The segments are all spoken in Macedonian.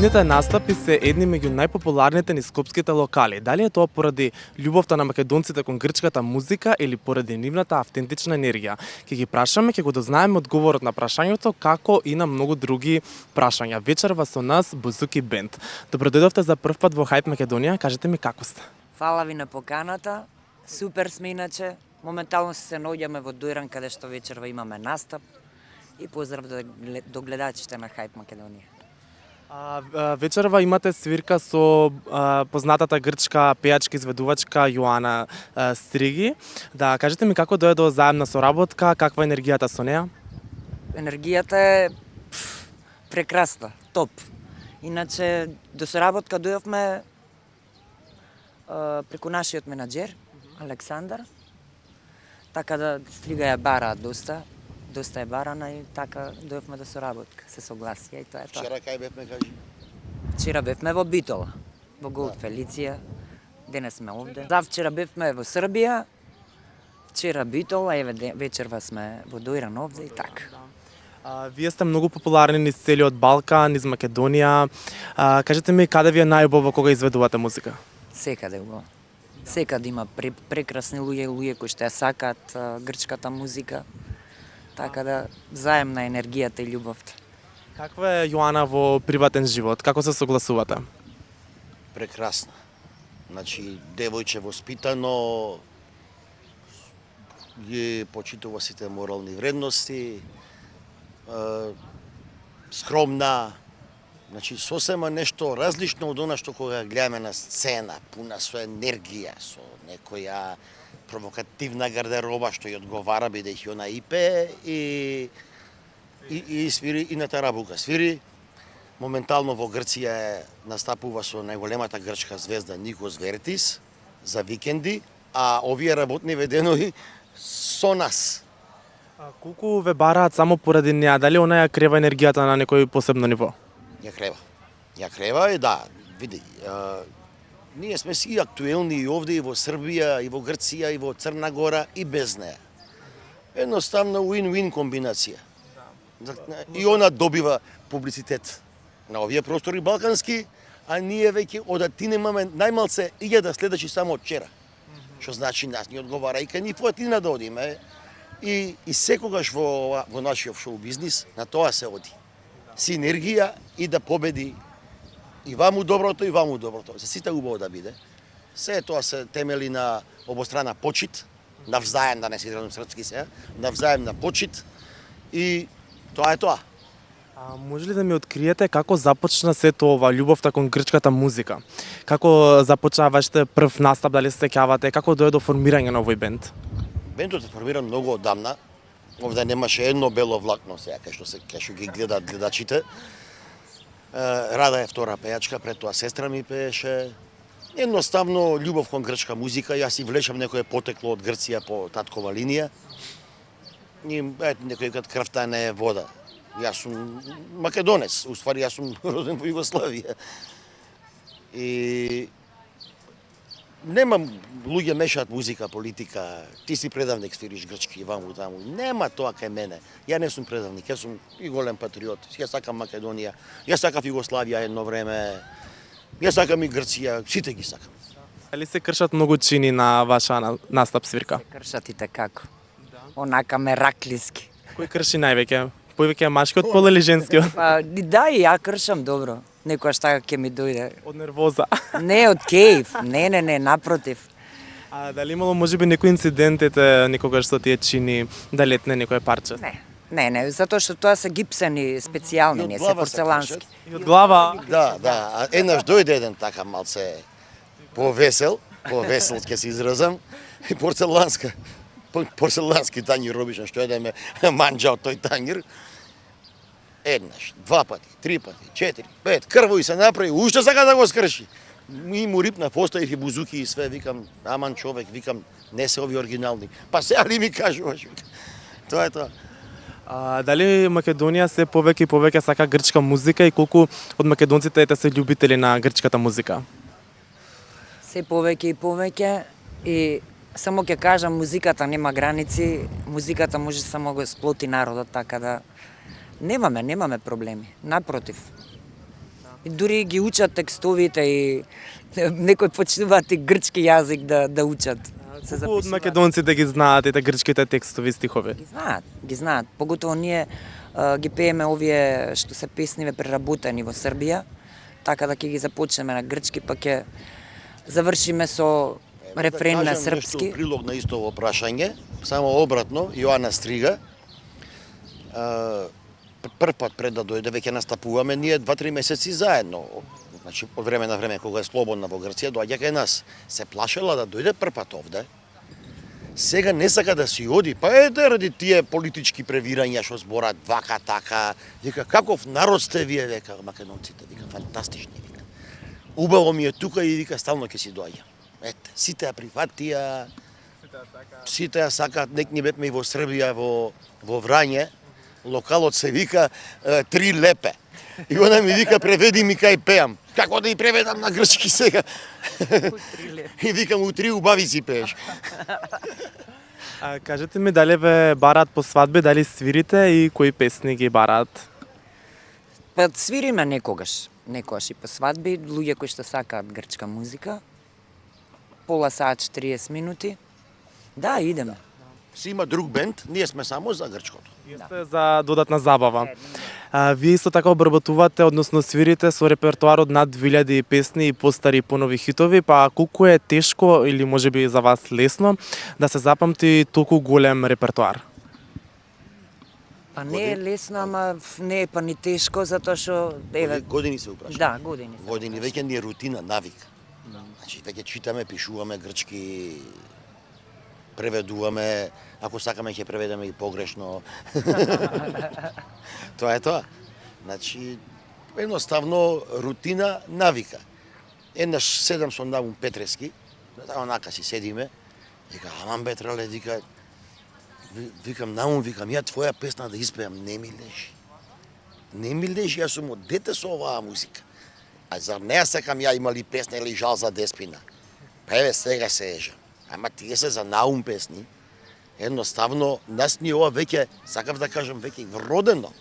Нивните настапи се едни меѓу најпопуларните низ скопските локали. Дали е тоа поради љубовта на македонците кон грчката музика или поради нивната автентична енергија? Ќе ги прашаме, ќе го дознаеме одговорот на прашањето, како и на многу други прашања. Вечерва со нас Бузуки Бенд. Добродојдовте за прв пат во Хајп Македонија. Кажете ми како сте? Фала ви на поканата. Супер сме иначе. Моментално се наоѓаме во Дојран каде што вечерва имаме настап. И поздрав до гледачите на Хајп Македонија. Вечерва имате свирка со познатата грчка пејачка изведувачка Јоана Стриги. Да, кажете ми како дојде до заемна соработка, каква е енергијата со неа? Енергијата е прекрасна, топ. Иначе до соработка дојавме преку нашиот менаџер Александар. Така да Стрига ја бара доста е барана и така дојавме до соработка, се согласија и тоа е тоа. Вчера кај бевме, кажи? Вчера бевме во Битола, во Голд Фелиција, денес сме овде. Завчера бевме во Србија, вчера Битола, еве вечерва сме во Дојран овде и така. Вие сте многу популарни низ целиот Балкан, низ Македонија. Кажете ми каде ви е најубаво кога изведувате музика? Секаде убаво. Секаде има прекрасни луѓе кои што ја сакаат грчката музика. Така да заемна енергијата и љубовта. Каква е Јоана во приватен живот? Како се согласувате? Прекрасна. Значи, девојче воспитано, ги почитува сите морални вредности, скромна, значи сосема нешто различно од она што кога гледаме на сцена, пуна со енергија, со некоја провокативна гардероба што ја одговара бидејќи она и пее и свири и на тарабука. Свири моментално во Грција настапува со најголемата грчка звезда Никос Вертис за викенди, а овие работни веденови со нас. Колку ве бараат само поради неа? Дали она ја крева енергијата на некој посебно ниво? Ја крева и да, види, ние сме си актуелни и овде, и во Србија, и во Грција, и во Црна Гора, и без неа. Едноставно win-win комбинација. И она добива публицитет на овие простори балкански, а ние веќе одати немаме најмалце 1000 следачи само од вчера. Што значи нас ни одговара и кај ни платина да одиме. И секогаш во нашиот шоу бизнис на тоа се оди. Синергија и да победи и ваму доброто и ваму доброто. За сите убаво да биде. Се тоа се темели на обострана почит, на взаем, да не се изразам српски сега, на взаемна почит и тоа е тоа. Може ли да ми откриете како започна сето ова љубовта кон грчката музика? Како започна вашите прв настап, дали се сеќавате, како дојде до формирање на овој бенд? Бендот е формиран многу одамна. Овде немаше едно бело влакно сега кај што ги гледаат гледачите. Рада е втора пејачка, пред тоа сестра ми пееше. Едноставно љубов кон грчка музика, јас си влечам некое потекло од Грција по таткова линија. И некој кад крвта не е вода. Јас сум македонец, уствари јас сум роден во Југославија. И немам луѓе мешаат музика, политика. Ти си предавник, свириш грчки ваму таму. Нема тоа кај мене. Ја не сум предавник, јас сум и голем патриот. Ја сакам Македонија. Ја сакав Југославија едно време. Ја сакам и Грција, сите ги сакам. Дали се кршат многу чини на ваша настап свирка? Се кршат и како. Онака мераклиски. Кој крши највеќе? Повеќе машкиот пол или женскиот? Да, и ја кршам добро. Некојаш така ќе ми дојде. Од нервоза. Не, од кејф. Не, напротив. Дали имало можеби некој инцидент некогаш со тие чини да летне некој парче? Не, затоа што тоа се гипсени специјални, не се порцелански. И од глава? Да. Еднаш дојде еден така малце повесел ќе се изразам, и порцелански тањир обичен што едеме манџа од тој тањир. Еднаш, 2 пати, 3 пати, 4, 5, крво и се направи, уште сака да го скрши. И му рипна, поставив и бузуки и све, викам, аман човек, викам, не се ови оригинални. Па сега ли ми кажуваш? Тоа е тоа. Дали Македонија се повеќе и повеќе сака грчка музика и колку од македонците се љубители на грчката музика? Се повеќе и повеќе и само ќе кажам, музиката нема граници, музиката може само го сплоти народот, така да немаме проблеми, напротив. И дури ги учат текстовите и некои почнуваат и грчки јазик да учат. Се Колку од запишуваат. македонците ги знаат ете грчките текстови стихови? Ги знаат. Поготово ние ги пееме овие што се песниве преработени во Србија, така да ќе ги започнеме на грчки, па ќе завршиме со рефрен на Нешто српски. прилог на истово прашање, само обратно, Јоана Стрига, прв пат пред да дојде, веќе настапуваме ние 2-3 месеци заедно. Значи, од време на време, кога е слободна во Грција, доаѓа кај нас. Се плашела да дојде прв пат овде. Сега не сака да си оди, па ради тие политички превирања што зборат вака, така. Вика, каков народ сте вие, века, македонците, вика, фантастични, вика. Убаво ми е тука и вика, стално ќе си доаѓа. Ете, сите ја прифатија, сите ја сакаат, нек ни бевме и во Србија, во Врање, локалот се вика Три лепе. И она ми вика, преведи ми кај пеам. Како да и преведам на грчки сега? И викам, у три убави си пееш. Кажете ми дали ве бараат по свадби, дали свирите и кои песни ги бараат? Па свириме некогаш и по свадби, луѓе кои што сакаат грчка музика. Пола саат 40 минути. Да, идеме. Си има друг бенд, ние сме само за грчкото. Јесте за додатна забава. Вие исто така обработувате, односно свирите со репертоар од над 2000 песни и постари и понови хитови, па колку е тешко или можеби за вас лесно да се запамти толку голем репертоар? Па не е лесно, ама не е па ни тешко, затоа што Години се упрашува. да, години. Години, веќе ни е рутина, навик. Значи, веќе читаме, пишуваме грчки, преведуваме, ако сакаме ќе преведеме и погрешно. Тоа е тоа. Значи, едноставно рутина, навика. Еднаш седам со Наум Петрески, онака си седиме, вика, аман бетрале, вика, викам, Наум, викам, ја твоја песна да испеам, не ми лежи. Не ми лежи, јас сум од дете со оваа музика. А зар не ја сакам ја имали песна или жал за Деспина? Па еве сега се ежам. Ама тие се за Наум песни. Едноставно, нас ни ова веќе, сакав да кажам, веќе вродено.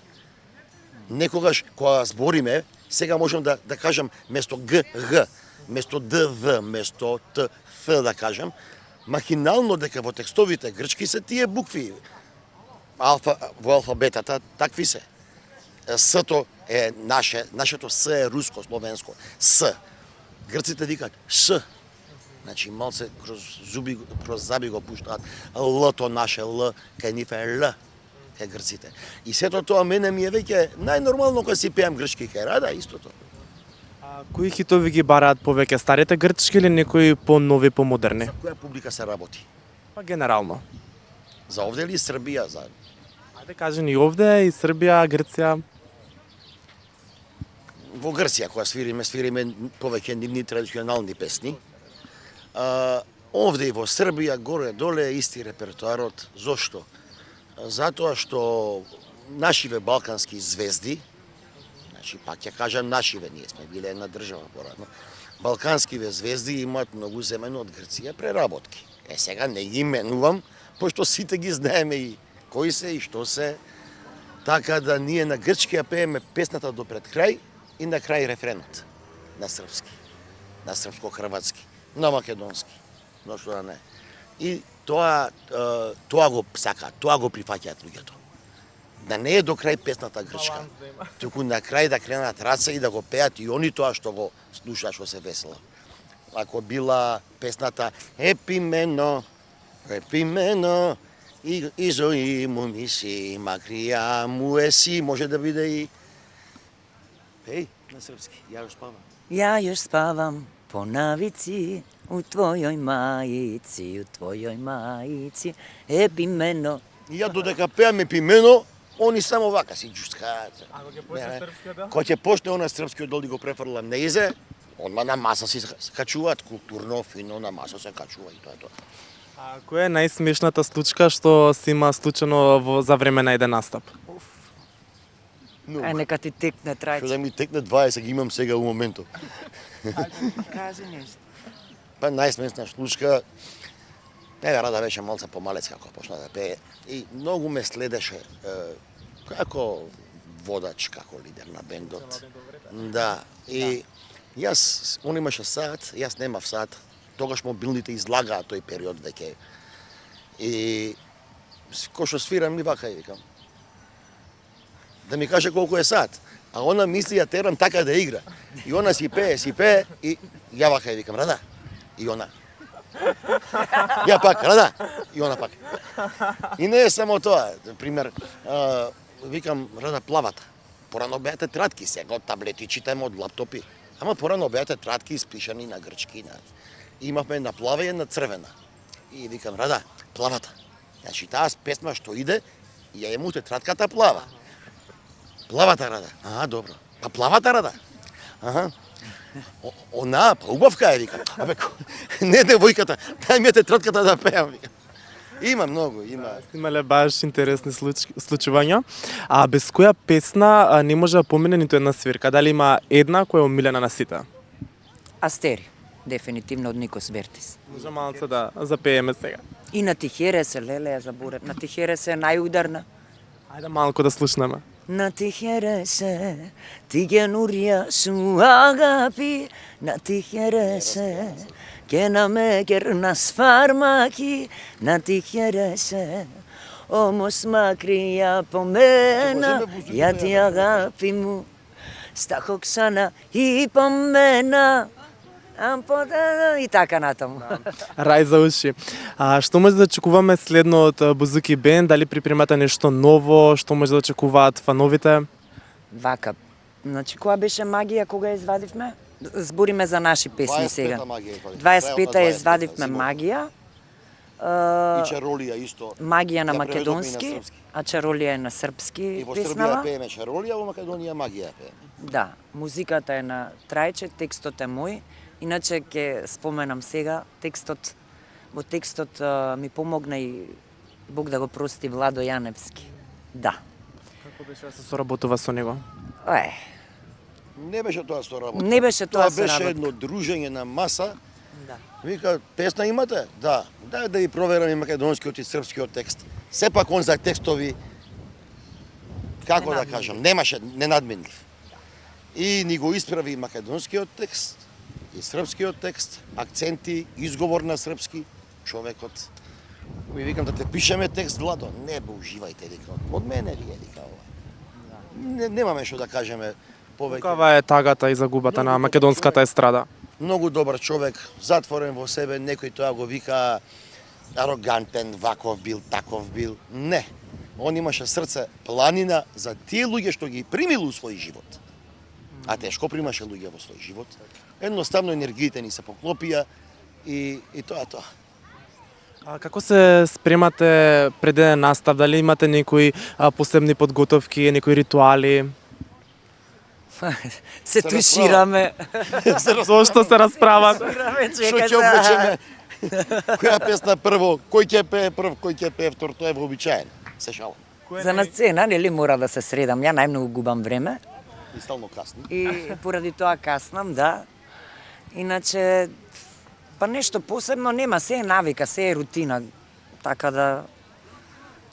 Некогаш, кога збориме, сега можам да кажам, место Г, Г, место Д, В, место Т, Ф, да кажам, махинално дека во текстовите грчки се тие букви. Во алфабетата, такви се. С-то е нашето С е руско, словенско. С. Грците викаат Ш. Значи малце кроз заби го пуштаат. Л-то наше Л, кај нив е Л, кај грците. И сето тоа мене ми е веќе најнормално кога си пеам грчки кај Рада, истото. Кои хитови ги бараат повеќе, старите грчки или некои по-нови, по-модерни? За која публика се работи? Па генерално. За овде или Србија? За... Ајде кажи ни овде и Србија, Грција. Во Грција, кога свириме повеќе нивни традиционални песни. Овде и во Србија, горе-доле е исти репертоарот. Зошто? Затоа што нашиве балкански звезди, значи пак ќе кажам нашиве, ние сме биле една држава порадно, балканскиве звезди имаат многу земено од Грција преработки. Сега не ги именувам, пошто сите ги знаеме и кои се и што се. Така да ние на грчки ја пееме песната до пред крај и на крај рефренот на српски, на српско-хрватски, на македонски, но што да не. И тоа го сакаат, тоа го прифаќаат луѓето. Да не е до крај песната грчка, туку на крај да кренат раце и да го пеат и они тоа што го слушаат, што се весела. Ако била песната Епимено, Епимено, изо иму миси, макрија му еси, може да биде и... Пеј, на српски, ја још спавам. Ја још спавам по навици, у твојој мајици, епимено. И ја додека пеам Епимено, они само вака си џускаат. Кога ќе почне она српскиот дол да го префрлам неизе, одма на маса си качуваат, културно, фино, на маса се качува и тоа е тоа. А која е најсмешната случка што си има случено за време на еден настап? Ај, нека ти текне Што трајче. да ми текне 20 ги имам сега у моментот. Кажи нешто. Па најсмешна случка, Рада беше малце помалец како почна да пее и многу ме следеше како водач како лидер на бендот. Да, и јас, он имаше саат, јас немав саат. Тогаш мобилните излагаа тој период веќе. И кој што свирам ми вака и викам. Да ми каже колку е саат. А она мисли ја терам така да игра. И она си пее и ја вака и викам Рада. И она. Ја пак Рада. И она пак. И не е само тоа. Пример, викам Рада плавата. Порано беа тетрадки, сега од таблети читаме од лаптопи. Ама порано беа тетрадки испишани на грчки. Имавме на плава и на црвена. И викам Рада, плавата. Значи таа песма што иде, ја ему тетрадката плава. Плавата Рада. Добро. Па плавата Рада. Она, па убавка е, викам. Абе, не девојката, дај ми тетрадката да пеам, викам. Има многу, има. Имале баш интересни случувања. А без која песна не може да помине ниту една свирка? Дали има една која е омилена на сите? Астери, дефинитивно од Никос Вертис. Може малце да запееме сега. И на Тихере се, леле, ја заборев. На Тихере се најударна. Ајде малку да слушнеме. На Тихере се, ти ге нурија су агапи, на Тихере се, ке на мекер на сфармаки, на Тихере се, омос макри ја помена, ја ти агапи му, стахок сана и помена, и така натаму. Рај за уши. Што може да очекуваме следно од Бузуки Бенд? Дали припремате нешто ново? Што може да очекуваат фановите? Вака, значи која беше магија кога ја извадивме? Збориме за наши песни сега. 25-та ја извадивме магија. И чаролија исто. Магија на Ја македонски, преведовме на српски. а чаролија е на српски И во Србија песнава. пееме чаролија, во Македонија магија пееме. Да, музиката е на Трајче, текстот е мој. Иначе ќе споменам сега, во текстот ми помогна и Бог да го прости Владо Јаневски. Да. Како беше да се соработува со него? Не беше тоа соработка. Не беше тоа беше соработка. едно дружење на маса. Да. Вика, песна имате? Да. Дај да ја проверам и македонскиот и српскиот текст. Сепак он за текстови, како да кажам, немаше ненадменлив. И ни го исправи и македонскиот текст, и српскиот текст, акценти, изговор на српски, човекот. Ми викам да те пишеме текст, Владо. Не, бе, уживајте, викам. Од мене ли е, вика ова. Немаме што да кажеме повеќе. Каква е тагата и загубата на македонската естрада? Многу добар човек, затворен во себе, некој тоа го вика арогантен, ваков бил, таков бил. Не. Он имаше срце планина за тие луѓе што ги примил у свој живот. А тешко примаше луѓе во свој живот. Едноставно енергиите ни се поклопија и тоа е тоа. А како се спремате пред еден настав? Дали имате некои посебни подготовки, некои ритуали? Се тушираме. Зошто се расправат? Што ќе облечеме? Која песна прво? Кој ќе пее прв, кој ќе пее втор? Тоа е вообичаено. Се шалам. За на сцена, нели мора да се средам. Ја најмногу губам време. И стално касни. И поради тоа каснам, да. Иначе, па нешто посебно нема, се е навика, се е рутина. Така да,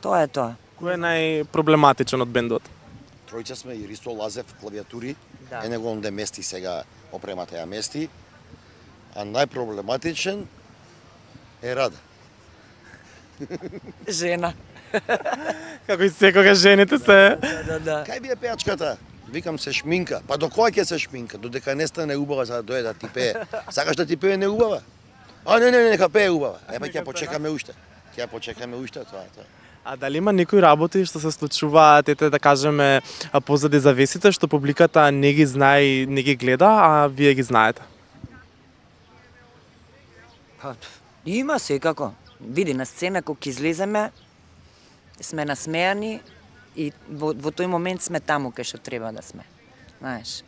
тоа е тоа. Кој е најпроблематичен од бендот? Тројца сме и Ристо Лазев клавиатури. Да. Е него онде мести сега, опремата ја мести. А најпроблематичен е Рада. Жена. Како и секогаш жените се... Да. Кај би е пеачката? Викам се шминка. Па до која ќе се шминка? Додека не стане убава за да дојде да ти пее. Сакаш да ти пее не убава? Не, нека пее убава. Па ќе почекаме уште. Ќе почекаме уште, тоа е тоа. А дали има некои работи што се случуваат, да кажеме, позади завесите, што публиката не ги знае и не ги гледа, а вие ги знаете? Па, има секако. Види, на сцена кога ќе излеземе, сме насмејани и во тој момент сме таму кај што треба да сме. Знаеш,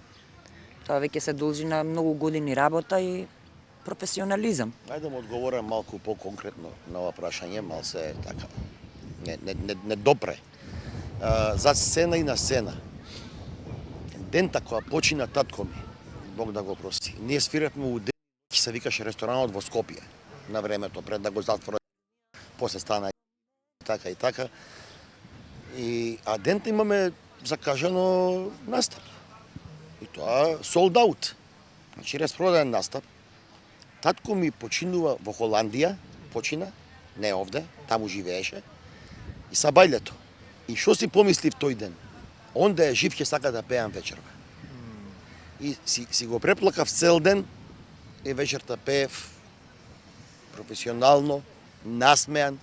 тоа веќе се должи на многу години работа и професионализам. Ајде да му одговорам малку по-конкретно на ова прашање, малце така. Не допре. За сцена и на сцена. Дента која почина татко ми, Бог да го прости. Ние свиревме у ден, се викаше ресторанот во Скопје на времето, пред да го затворат. После стана така и така. А дента имаме закажано настап. И тоа sold out. Значи распродаден настап. Татко ми починува во Холандија, почина, не овде, таму живееше. И са бајлето. И што си помислив тој ден? Онда е жив ќе сака да пеам вечерва. И си го преплакав цел ден, и вечерта пеев професионално, насмеан,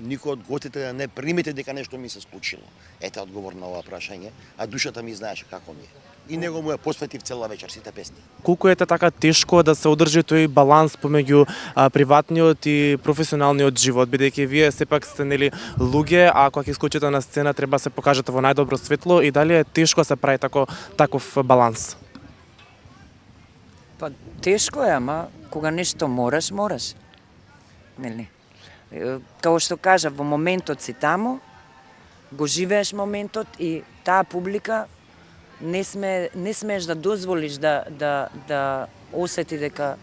никој од гостите да не примете дека нешто ми се случило. Ете одговор на ова прашање, а душата ми знаеше како ми е. И него му ја посветив цела вечер сите песни. Колку е така тешко да се одржи тој баланс помеѓу приватниот и професионалниот живот, бидејќи вие сепак сте нели луѓе, а кога ќе скочите на сцена треба се покажете во најдобро светло и дали е тешко да се прави таков баланс? Па тешко е, ама кога нешто мораш, мораш. Нели? Као што кажа, во моментот си таму, го живееш моментот и таа публика не смееш да дозволиш да осети дека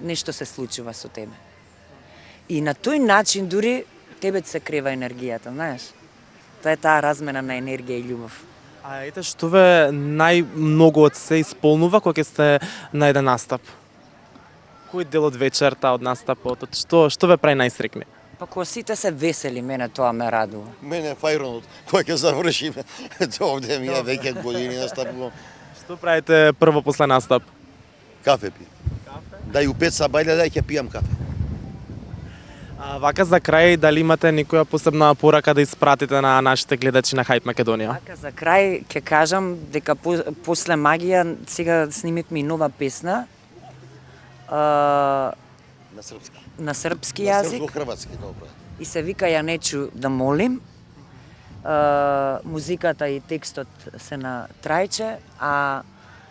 нешто се случува со тебе. И на тој начин дури тебе се крива енергијата, знаеш? Тоа е таа размена на енергија и љубов. А ете што ве најмногу од се исполнува кога ќе сте на еден настап? Кој дел од вечерта, од настапот, што ве прави најсрекни? Па кога сите се весели, мене тоа ме радува. Мене е фајронот, кога ќе завршиме, овде ми е веќе години настапувам. Што правите прво после настап? Кафе пи. Да и у 5 са бајле, да и ќе пијам кафе. А вака за крај, дали имате некоја посебна порака да испратите на нашите гледачи на Хајп Македонија? Така за крај ќе кажам дека после магија сега снимивме и нова песна. На српски. На српски На јазик српско-хрватски, добро. и се вика Ја нечу да молим. Музиката и текстот се на Трајче, а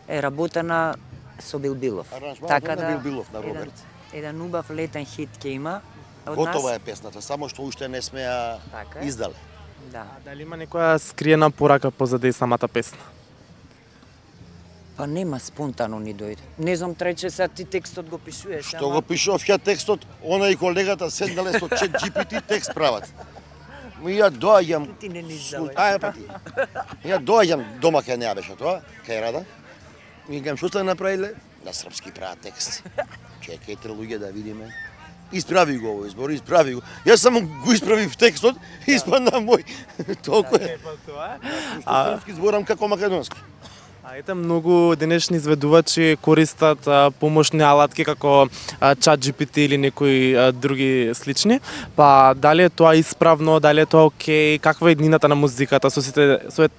е работена со Билбилов. Аранжманот на Билбилов, на Роберт. Еден убав летен хит ќе има од Готова нас. е песната, само што уште не сме ја Така е. издале. Да. А дали има некоја скриена порака позади самата песна? Па нема спонтано ни дојде. Не знам, Трајче, сега ти текстот го пишуваш. Што го пишував ја текстот, она и колегата седнале со чет GPT текст прават. Ја доаѓам. Ти не ни давај. Ај па ти. Ја доаѓам дома кај неа беше тоа, кај Рада. И гам што сте направиле? На српски прават текст. Чекајте луѓе да видиме. Исправи го овој збор, исправи го. Јас само го исправив текстот и испадна мој. Толку е. Што српски зборам како македонски. А ете многу денешни изведувачи користат помошни алатки како ChatGPT или некои други слични. Па дали е тоа исправно, дали е тоа окей, каква е иднината на музиката со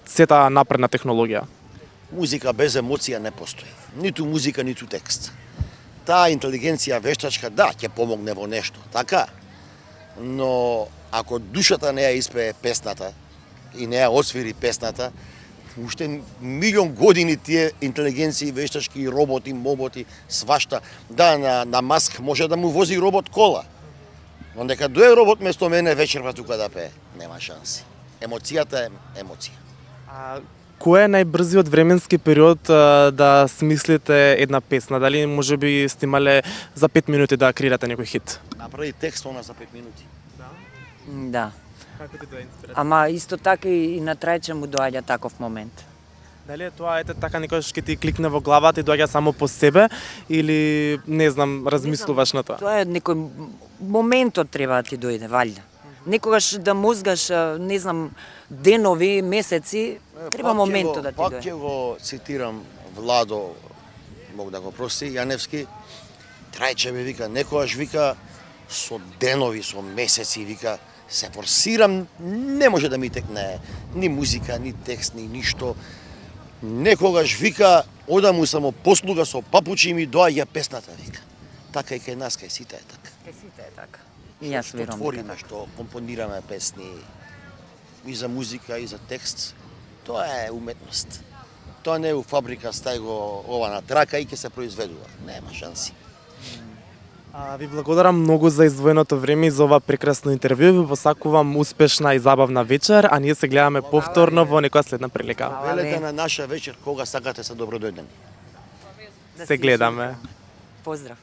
сета напредна технологија? Музика без емоција не постои. Ниту музика, ниту текст. Таа интелигенција вештачка, да, ќе помогне во нешто, така. Но ако душата не ја испее песната и не ја освири песната, уште милион години тие интелигенции вештачки, роботи, моботи, свашта. Да, на Маск може да му вози робот кола. Но нека дое робот место мене вечерва тука да пее, нема шанси. Емоцијата е емоција. А кој е најбрзиот временски период да смислите една песна? Дали можеби сте имале за 5 минути да креирате некој хит? Направи текст она за 5 минути. Да. Како ти тоа инспирација? Ама исто така и на Трајче му доаѓа таков момент. Дали е тоа ете така некојаш ќе ти кликне во главата и доаѓа само по себе или не знам, размислуваш на тоа? Тоа е некој моментот треба да ти дојде, валјда. Некогаш да мозгаш, не знам, денови, месеци, треба моментот да ти Пак дојде. ќе го цитирам Владо, мог да го прости, Јаневски. Трајче ме вика, некогаш вика со денови, со месеци, вика, се форсирам, не може да ми текне ни музика, ни текст, ни ништо. Некогаш вика, одам му само послуга со папучи и ми доаѓа песната, вика. Така и кај нас, кај сите е така. Кај сите е така. И јас Што верувам дека твориме, што компонираме песни и за музика, и за текст, тоа е уметност. Тоа не е у фабрика, стај го ова на трака и ќе се произведува. Нема шанси. Ви благодарам многу за издвоеното време и за ова прекрасно интервју. Ви посакувам успешна и забавна вечер, а ние се гледаме повторно во некоја следна прилика. Велете на наша вечер кога сакате се добродојдени. да Се си гледаме. Поздрав.